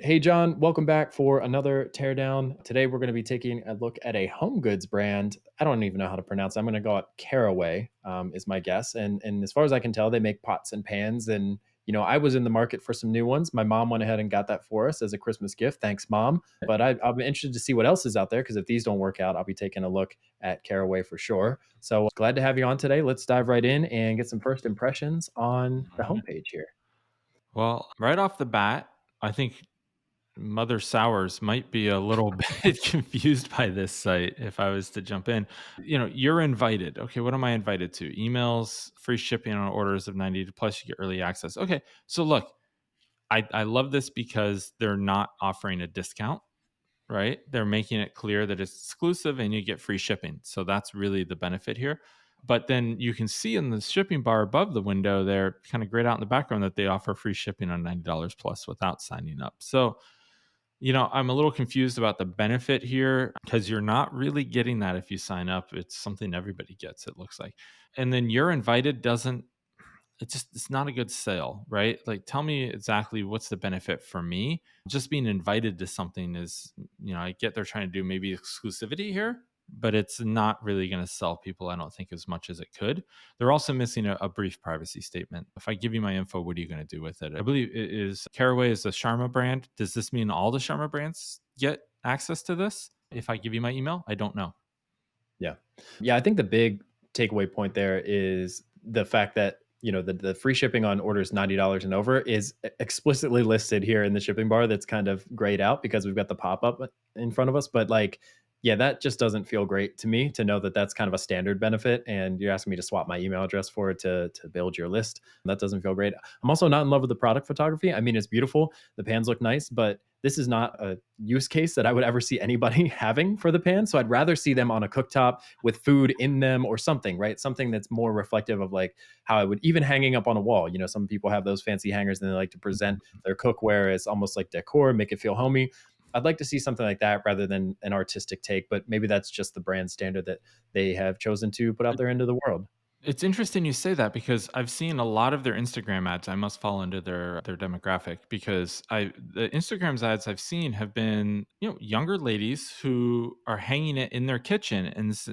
Hey, John, welcome back for another teardown. Today, we're going to be taking a look at a home goods brand. I don't even know how to pronounce it. I'm going to go at Caraway, is my guess. And as far as I can tell, they make pots and pans. And, I was in the market for some new ones. My mom went ahead and got that for us as a Christmas gift. Thanks, Mom. But I'll be interested to see what else is out there because if these don't work out, I'll be taking a look at Caraway for sure. So glad to have you on today. Let's dive right in and get some first impressions on the Alright. homepage here. Well, right off the bat, I think Mother Sours might be a little bit confused by this site if I was to jump in. You're invited. Okay, what am I invited to? Emails, free shipping on orders of 90 plus you get early access. Okay. So look, I love this because they're not offering a discount, right? They're making it clear that it's exclusive and you get free shipping. So that's really the benefit here. But then you can see in the shipping bar above the window there, kind of grayed out in the background, that they offer free shipping on $90 plus without signing up. So, I'm a little confused about the benefit here because you're not really getting that if you sign up. It's something everybody gets, it looks like. And then you're invited doesn't it's not a good sale, right? Like, tell me exactly what's the benefit for me. Just being invited to something is, I get they're trying to do maybe exclusivity here, but it's not really going to sell people, I don't think, as much as it could. They're also missing a brief privacy statement. If I give you my info, what are you going to do with it? I believe it is Caraway is a Sharma brand. Does this mean all the Sharma brands get access to this? If I give you my email, I don't know. Yeah. Yeah, I think the big takeaway point there is the fact that, the free shipping on orders $90 and over is explicitly listed here in the shipping bar that's kind of grayed out because we've got the pop-up in front of us, but like yeah, that just doesn't feel great to me to know that that's kind of a standard benefit and you're asking me to swap my email address for it to build your list. That doesn't feel great. I'm also not in love with the product photography. I mean, it's beautiful. The pans look nice, but this is not a use case that I would ever see anybody having for the pan. So I'd rather see them on a cooktop with food in them or something, right? Something that's more reflective of like how I would even hanging up on a wall. Some people have those fancy hangers and they like to present their cookware as almost like decor, make it feel homey. I'd like to see something like that rather than an artistic take, but maybe that's just the brand standard that they have chosen to put out there into the world. It's interesting you say that because I've seen a lot of their Instagram ads. I must fall into their demographic because the Instagrams ads I've seen have been, younger ladies who are hanging it in their kitchen,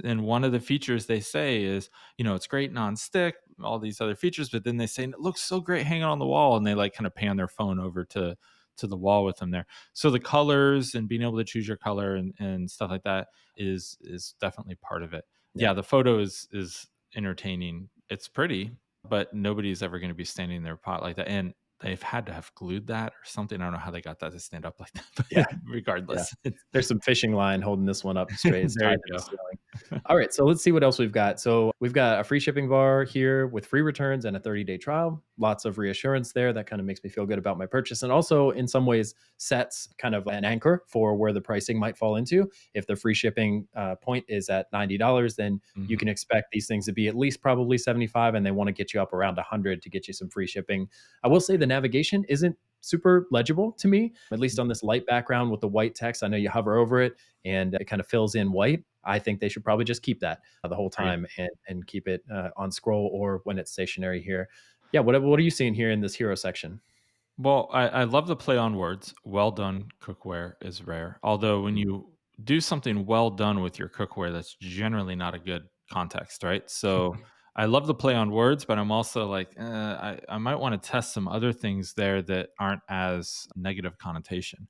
and one of the features they say is, it's great non-stick, all these other features, but then they say it looks so great hanging on the wall, and they like kind of pan their phone over to the wall with them there. So the colors and being able to choose your color and stuff like that is definitely part of it. Yeah. Yeah, the photo is entertaining. It's pretty, but nobody's ever going to be standing in their pot like that. And they've had to have glued that or something. I don't know how they got that to stand up like that, Yeah. but Yeah. regardless, There's some fishing line holding this one up straight. It's there tied you to the go. ceiling. All right, so let's see what else we've got. So we've got a free shipping bar here with free returns and a 30-day trial. Lots of reassurance there. That kind of makes me feel good about my purchase. And also, in some ways, sets kind of an anchor for where the pricing might fall into. If the free shipping point is at $90, then you Mhm. can expect these things to be at least probably 75, and they want to get you up around 100 to get you some free shipping. I will say the navigation isn't super legible to me, at least on this light background with the white text. I know you hover over it and it kind of fills in white. I think they should probably just keep that the whole Right. time and keep it on scroll or when it's stationary here. Yeah, what are you seeing here in this hero section? Well, I love the play on words. Well done cookware is rare. Although when you do something well done with your cookware, that's generally not a good context, right? So I love the play on words, but I'm also like, I might want to test some other things there that aren't as negative connotation.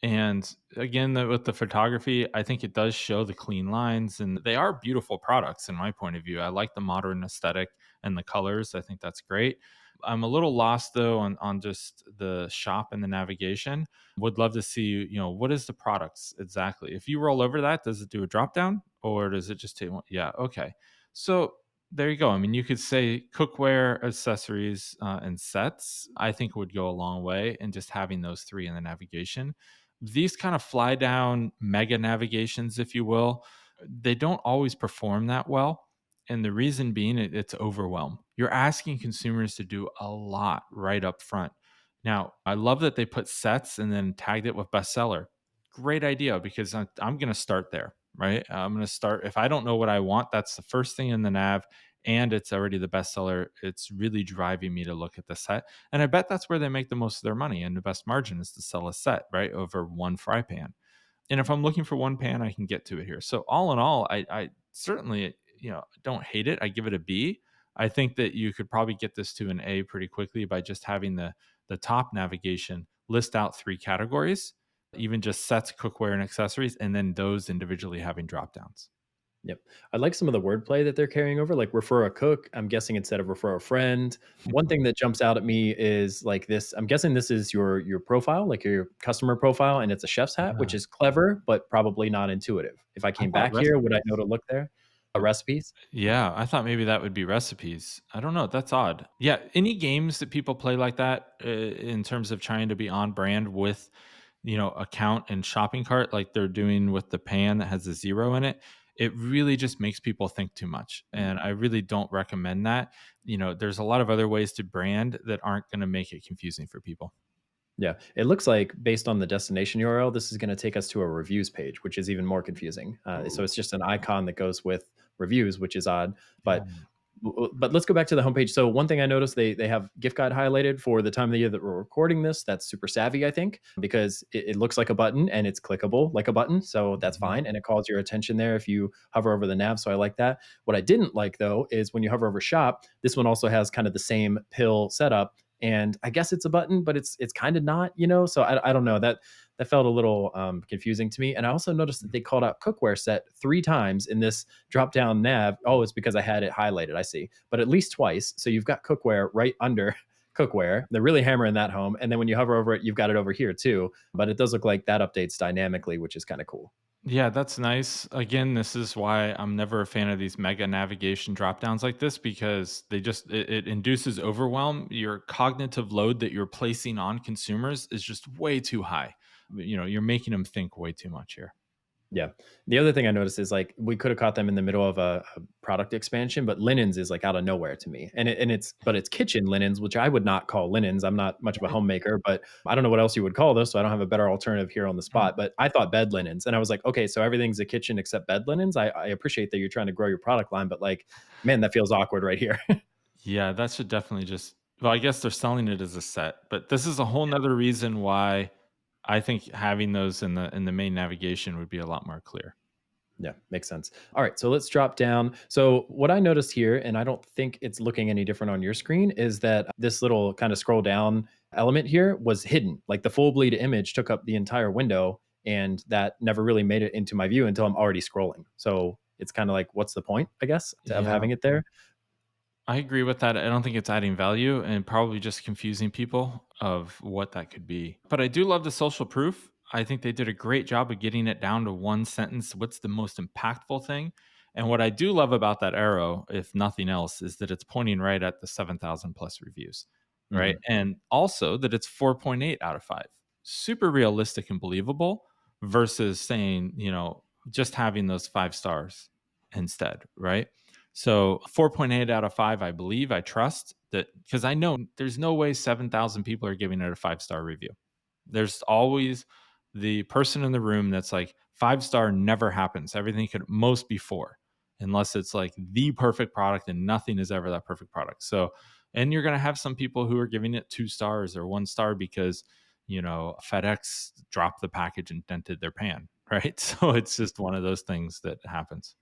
And again, with the photography, I think it does show the clean lines, and they are beautiful products in my point of view. I like the modern aesthetic and the colors. I think that's great. I'm a little lost though on just the shop and the navigation. Would love to see, what is the products exactly? If you roll over that, does it do a drop down or does it just take one? Yeah, okay. So there you go. I mean, you could say cookware, accessories, and sets. I think would go a long way in just having those three in the navigation. These kind of fly down mega navigations, if you will, they don't always perform that well. And the reason being, it's overwhelm. You're asking consumers to do a lot right up front. Now, I love that they put sets and then tagged it with bestseller. Great idea because I'm going to start there, right? I'm going to start. If I don't know what I want, that's the first thing in the nav. and it's already the bestseller, it's really driving me to look at the set. And I bet that's where they make the most of their money and the best margin is to sell a set, right? Over one fry pan. And if I'm looking for one pan, I can get to it here. So all in all, I certainly, don't hate it. I give it a B. I think that you could probably get this to an A pretty quickly by just having the top navigation list out three categories, even just sets, cookware, and accessories, and then those individually having drop downs. Yep. I like some of the wordplay that they're carrying over, like refer a cook. I'm guessing instead of refer a friend. One thing that jumps out at me is like this. I'm guessing this is your profile, like your customer profile, and it's a chef's hat, which Yeah. is clever, but probably not intuitive. If I I came thought back here, would I know recipes. to look there? Recipes? Yeah, I thought maybe that would be recipes. I don't know. That's odd. Yeah, any games that people play like that in terms of trying to be on brand with, account and shopping cart, like they're doing with the pan that has a zero in it, it really just makes people think too much. And I really don't recommend that. There's a lot of other ways to brand that aren't going to make it confusing for people. Yeah, it looks like based on the destination URL, this is going to take us to a reviews page, which is even more confusing. So Ooh, it's just an icon that goes with reviews, which is odd. yeah. But let's go back to the homepage. So one thing I noticed, they have gift guide highlighted for the time of the year that we're recording this. That's super savvy, I think, because it looks like a button and it's clickable like a button. So that's Mhm. fine, and it calls your attention there if you hover over the nav. So I like that. What I didn't like though is when you hover over shop, this one also has kind of the same pill setup. And I guess it's a button, but it's kind of not, So I don't know that felt a little confusing to me. And I also noticed that they called out cookware set 3 times in this drop down nav. Oh, it's because I had it highlighted. I see, but at least twice. So you've got cookware right under cookware. They're really hammering that home. And then when you hover over it, you've got it over here too. But it does look like that updates dynamically, which is kind of cool. Yeah, that's nice. Again, this is why I'm never a fan of these mega navigation drop downs like this because it induces overwhelm. Your cognitive load that you're placing on consumers is just way too high. You're making them think way too much here. Yeah. The other thing I noticed is like we could have caught them in the middle of a product expansion, but linens is like out of nowhere to me. But it's kitchen linens, which I would not call linens. I'm not much of a Right. homemaker, but I don't know what else you would call those, so I don't have a better alternative here on the Mm. spot. But I thought bed linens, and I was like, okay, so everything's a kitchen except bed linens. I appreciate that you're trying to grow your product line, but like, man, that feels awkward right here. Yeah, that should definitely just, well, I guess they're selling it as a set, but this is a whole nother reason why I think having those in the main navigation would be a lot more clear. Yeah, makes sense. All right, so let's drop down. So what I noticed here, and I don't think it's looking any different on your screen, is that this little kind of scroll down element here was hidden. Like the full bleed image took up the entire window, and that never really made it into my view until I'm already scrolling. So it's kind of like, what's the point, I guess, of Yeah. having it there? I agree with that. I don't think it's adding value and probably just confusing people of what that could be. But I do love the social proof. I think they did a great job of getting it down to one sentence. What's the most impactful thing? And what I do love about that arrow, if nothing else, is that it's pointing right at the 7,000 plus reviews, right? Mhm. And also that it's 4.8 out of 5. Super realistic and believable versus saying, just having those 5 stars instead, right? So 4.8 out of 5, I believe, I trust that because I know there's no way 7,000 people are giving it a 5-star review. There's always the person in the room that's like 5-star never happens. Everything could most be 4 unless it's like the perfect product and nothing is ever that perfect product. So, and you're going to have some people who are giving it 2 stars or 1 star because, FedEx dropped the package and dented their pan, right? So it's just one of those things that happens.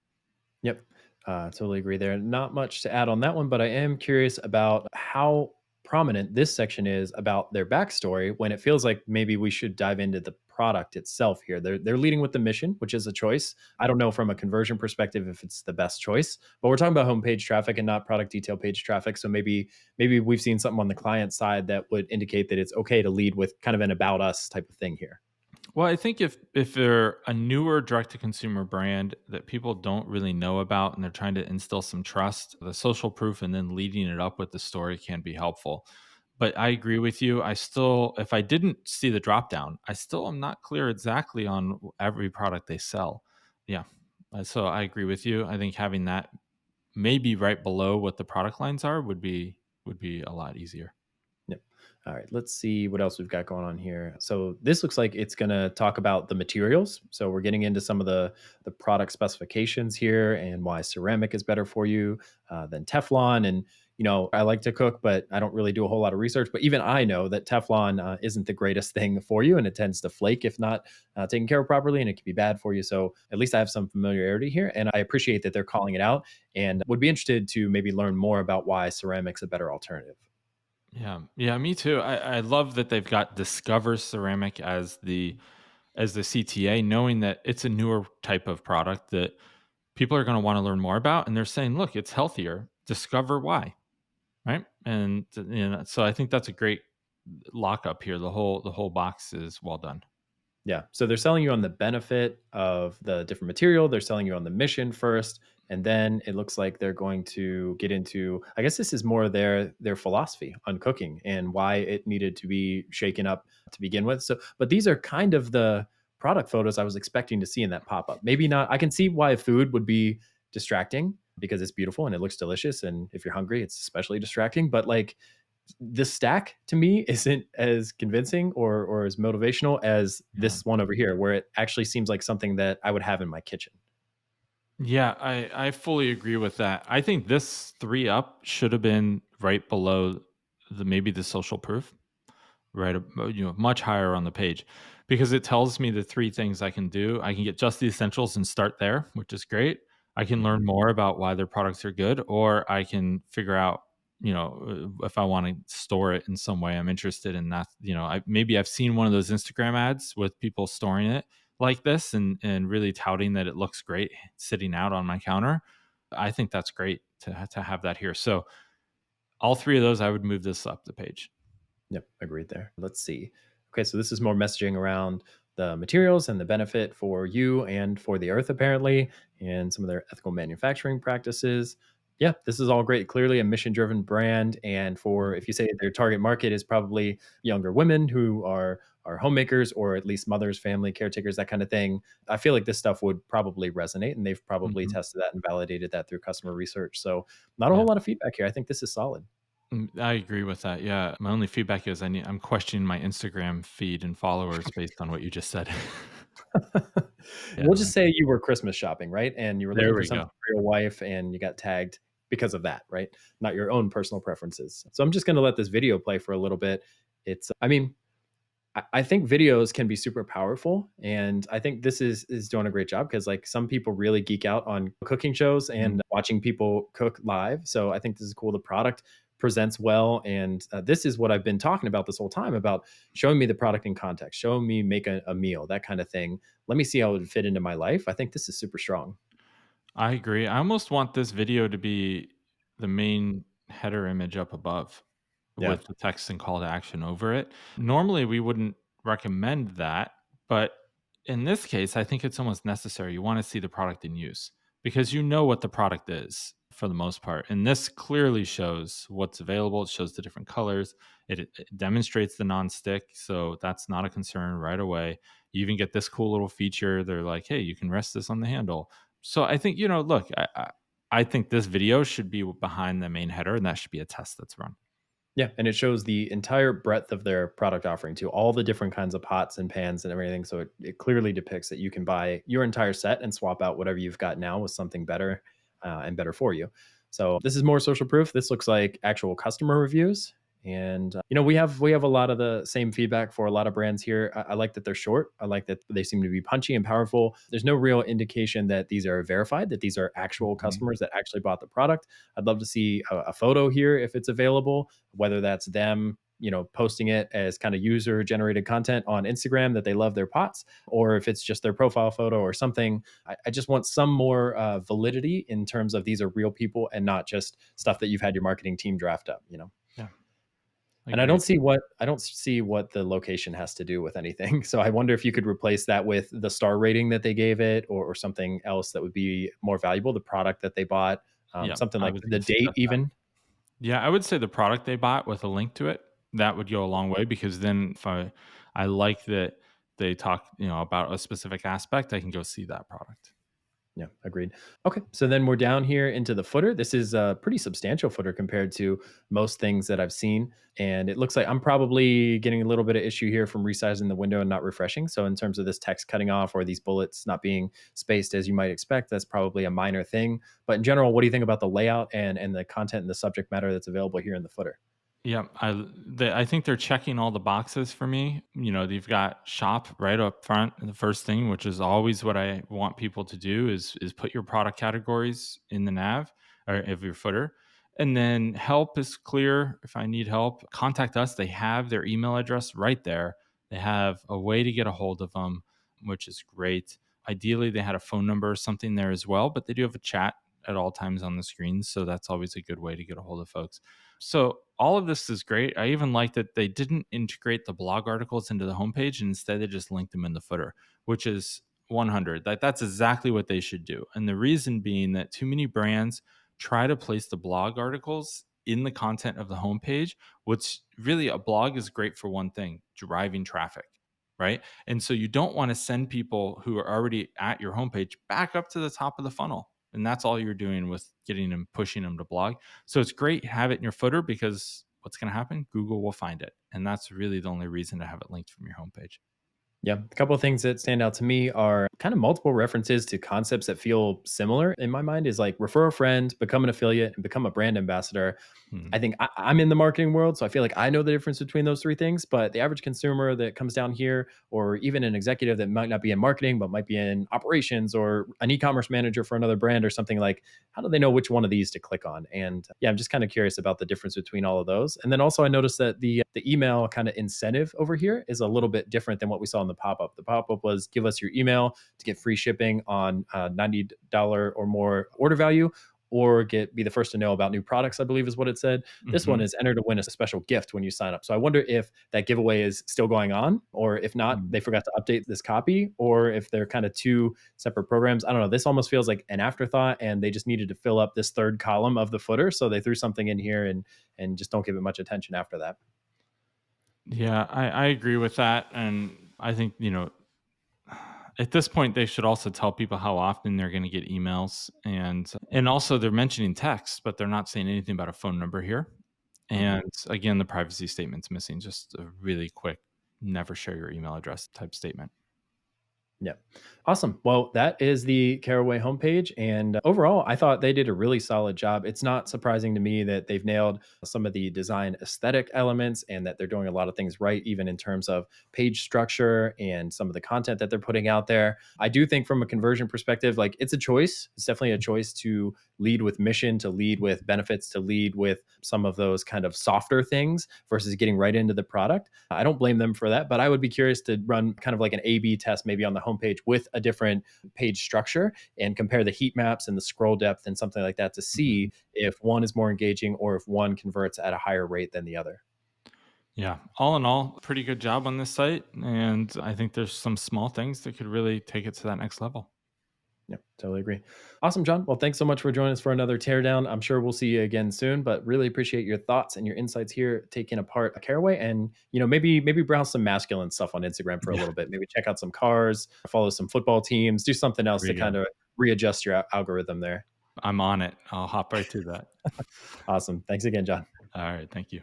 Yep. Totally agree there. Not much to add on that one, but I am curious about how prominent this section is about their backstory when it feels like maybe we should dive into the product itself here. They're leading with the mission, which is a choice. I don't know from a conversion perspective if it's the best choice, but we're talking about homepage traffic and not product detail page traffic. So maybe we've seen something on the client side that would indicate that it's okay to lead with kind of an about us type of thing here. Well, I think if they're a newer direct to consumer brand that people don't really know about and they're trying to instill some trust, the social proof and then leading it up with the story can be helpful. But I agree with you. I still, if I didn't see the drop down, I still am not clear exactly on every product they sell. Yeah. So I agree with you. I think having that maybe right below what the product lines are would be a lot easier. Yep. All right. Let's see what else we've got going on here. So this looks like it's going to talk about the materials. So we're getting into some of the product specifications here and why ceramic is better for you than Teflon. And I like to cook, but I don't really do a whole lot of research. But even I know that Teflon isn't the greatest thing for you, and it tends to flake if not taken care of properly, and it can be bad for you. So at least I have some familiarity here, and I appreciate that they're calling it out. And would be interested to maybe learn more about why ceramic's a better alternative. Yeah, yeah, me too. I love that they've got Discover Ceramic as the CTA, knowing that it's a newer type of product that people are going to want to learn more about, and they're saying, "Look, it's healthier. Discover why." Right, and so I think that's a great lockup here. The whole box is well done. Yeah. So they're selling you on the benefit of the different material. They're selling you on the mission first, and then it looks like they're going to get into. I guess this is more their philosophy on cooking and why it needed to be shaken up to begin with. So, but these are kind of the product photos I was expecting to see in that pop up. Maybe not. I can see why food would be distracting because it's beautiful and it looks delicious, and if you're hungry, it's especially distracting. But like the stack to me isn't as convincing or as motivational as Yeah. this one over here, where it actually seems like something that I would have in my kitchen. Yeah, I fully agree with that. I think this 3 up should have been right below maybe the social proof, right, much higher on the page, because it tells me the 3 things I can do. I can get just the essentials and start there, which is great. I can learn Mhm. more about why their products are good, or I can figure out, if I wanna store it in some way. I'm interested in that, I've seen one of those Instagram ads with people storing it like this and really touting that it looks great sitting out on my counter. I think that's great to have that here. So, all 3 of those, I would move this up the page. Yep, agreed there. Let's see. Okay, so this is more messaging around the materials and the benefit for you and for the earth, apparently, and some of their ethical manufacturing practices. Yeah, this is all great. Clearly a mission driven brand. And for if you say their target market is probably younger women who are homemakers or at least mothers, family, caretakers, that kind of thing. I feel like this stuff would probably resonate and they've probably Mhm. tested that and validated that through customer research. So not a Yeah. whole lot of feedback here. I think this is solid. I agree with that. Yeah. My only feedback is I'm questioning my Instagram feed and followers based on what you just said. We'll Yeah. just say you were Christmas shopping, right? And you were There looking for we something go. for your wife and you got tagged because of that, right? Not your own personal preferences. So I'm just going to let this video play for a little bit. I mean, I think videos can be super powerful, and I think this is doing a great job because like some people really geek out on cooking shows Mhm. and watching people cook live. So I think this is cool. The product presents well, and this is what I've been talking about this whole time about showing me the product in context, showing me make a meal, that kind of thing. Let me see how it would fit into my life. I think this is super strong. I agree. I almost want this video to be the main header image up above Yeah. with the text and call to action over it. Normally, we wouldn't recommend that, but in this case, I think it's almost necessary. You want to see the product in use because you know what the product is for the most part. And this clearly shows what's available. It shows the different colors. It demonstrates the non-stick, so that's not a concern right away. You even get this cool little feature. They're like, "Hey, you can rest this on the handle." So I think, look, I think this video should be behind the main header, and that should be a test that's run. Yeah, and it shows the entire breadth of their product offering to all the different kinds of pots and pans and everything. So it clearly depicts that you can buy your entire set and swap out whatever you've got now with something better and better for you. So this is more social proof. This looks like actual customer reviews, and we have a lot of the same feedback for a lot of brands here. I like that they're short. I like that they seem to be punchy and powerful. There's no real indication that these are verified, that these are actual Mhm. customers that actually bought the product. I'd love to see a photo here if it's available, whether that's them posting it as kind of user generated content on Instagram that they love their pots, or if it's just their profile photo or something. I just want some more validity in terms of these are real people and not just stuff that you've had your marketing team draft up. Yeah, And I agreed. don't see what the location has to do with anything. So I wonder if you could replace that with the star rating that they gave it, or something else that would be more valuable, the product that they bought, Yeah, something I like was the gonna date suggest that. even. Yeah, I would say the product they bought with a link to it, that would go a long way because then if I like that they talk, about a specific aspect, I can go see that product. Yeah, agreed. Okay, so then we're down here into the footer. This is a pretty substantial footer compared to most things that I've seen. And it looks like I'm probably getting a little bit of issue here from resizing the window and not refreshing. So, in terms of this text cutting off or these bullets not being spaced as you might expect, that's probably a minor thing. But in general, what do you think about the layout and the content and the subject matter that's available here in the footer? Yeah, I think they're checking all the boxes for me. You know, they've got shop right up front, and the first thing, which is always what I want people to do, is put your product categories in the nav or of your footer. And then help is clear. If I need help, contact us. They have their email address right there. They have a way to get a hold of them, which is great. Ideally, they had a phone number or something there as well, but they do have a chat at all times on the screen. So that's always a good way to get a hold of folks. So all of this is great. I even like that they didn't integrate the blog articles into the homepage, and instead they just linked them in the footer, which is 100. That's exactly what they should do. And the reason being that too many brands try to place the blog articles in the content of the homepage, which really a blog is great for one thing, driving traffic, right? And so you don't want to send people who are already at your homepage back up to the top of the funnel. And that's all you're doing with getting them, pushing them to blog. So it's great to have it in your footer because what's going to happen? Google will find it. And that's really the only reason to have it linked from your homepage. Yeah, a couple of things that stand out to me are kind of multiple references to concepts that feel similar in my mind is like refer a friend, become an affiliate, and become a brand ambassador. Mhm. I think I'm in the marketing world, so I feel like I know the difference between those three things. But the average consumer that comes down here, or even an executive that might not be in marketing, but might be in operations or an e commerce manager for another brand or something like, how do they know which one of these to click on? And yeah, I'm just kind of curious about the difference between all of those. And then also, I noticed that the email kind of incentive over here is a little bit different than what we saw in the pop up. The pop up was give us your email to get free shipping on $90 or more order value or be the first to know about new products, I believe is what it said. This one Mhm. is enter to win a special gift when you sign up. So I wonder if that giveaway is still going on, or if not, Mm. they forgot to update this copy, or if they're kind of two separate programs. I don't know. This almost feels like an afterthought, and they just needed to fill up this third column of the footer, so they threw something in here and just don't give it much attention after that. Yeah, I agree with that. And I think, at this point they should also tell people how often they're going to get emails, and also they're mentioning text, but they're not saying anything about a phone number here. Mhm. And again, the privacy statement's missing, just a really quick never share your email address type statement. Yeah. Awesome. Well, that is the Caraway homepage. And overall, I thought they did a really solid job. It's not surprising to me that they've nailed some of the design aesthetic elements and that they're doing a lot of things right, even in terms of page structure and some of the content that they're putting out there. I do think from a conversion perspective, like it's a choice. It's definitely a choice to lead with mission, to lead with benefits, to lead with some of those kind of softer things versus getting right into the product. I don't blame them for that, but I would be curious to run kind of like an A B test maybe on the homepage with a different page structure and compare the heat maps and the scroll depth and something like that to Mhm. see if one is more engaging or if one converts at a higher rate than the other. Yeah. All in all, pretty good job on this site. And I think there's some small things that could really take it to that next level. Yeah, totally agree. Awesome, John. Well, thanks so much for joining us for another teardown. I'm sure we'll see you again soon, but really appreciate your thoughts and your insights here taking apart a Caraway and maybe browse some masculine stuff on Instagram for a Yeah. little bit. Maybe check out some cars, follow some football teams, do something else There to you kind go. of readjust your algorithm there. I'm on it. I'll hop right to that. Awesome. Thanks again, John. All right. Thank you.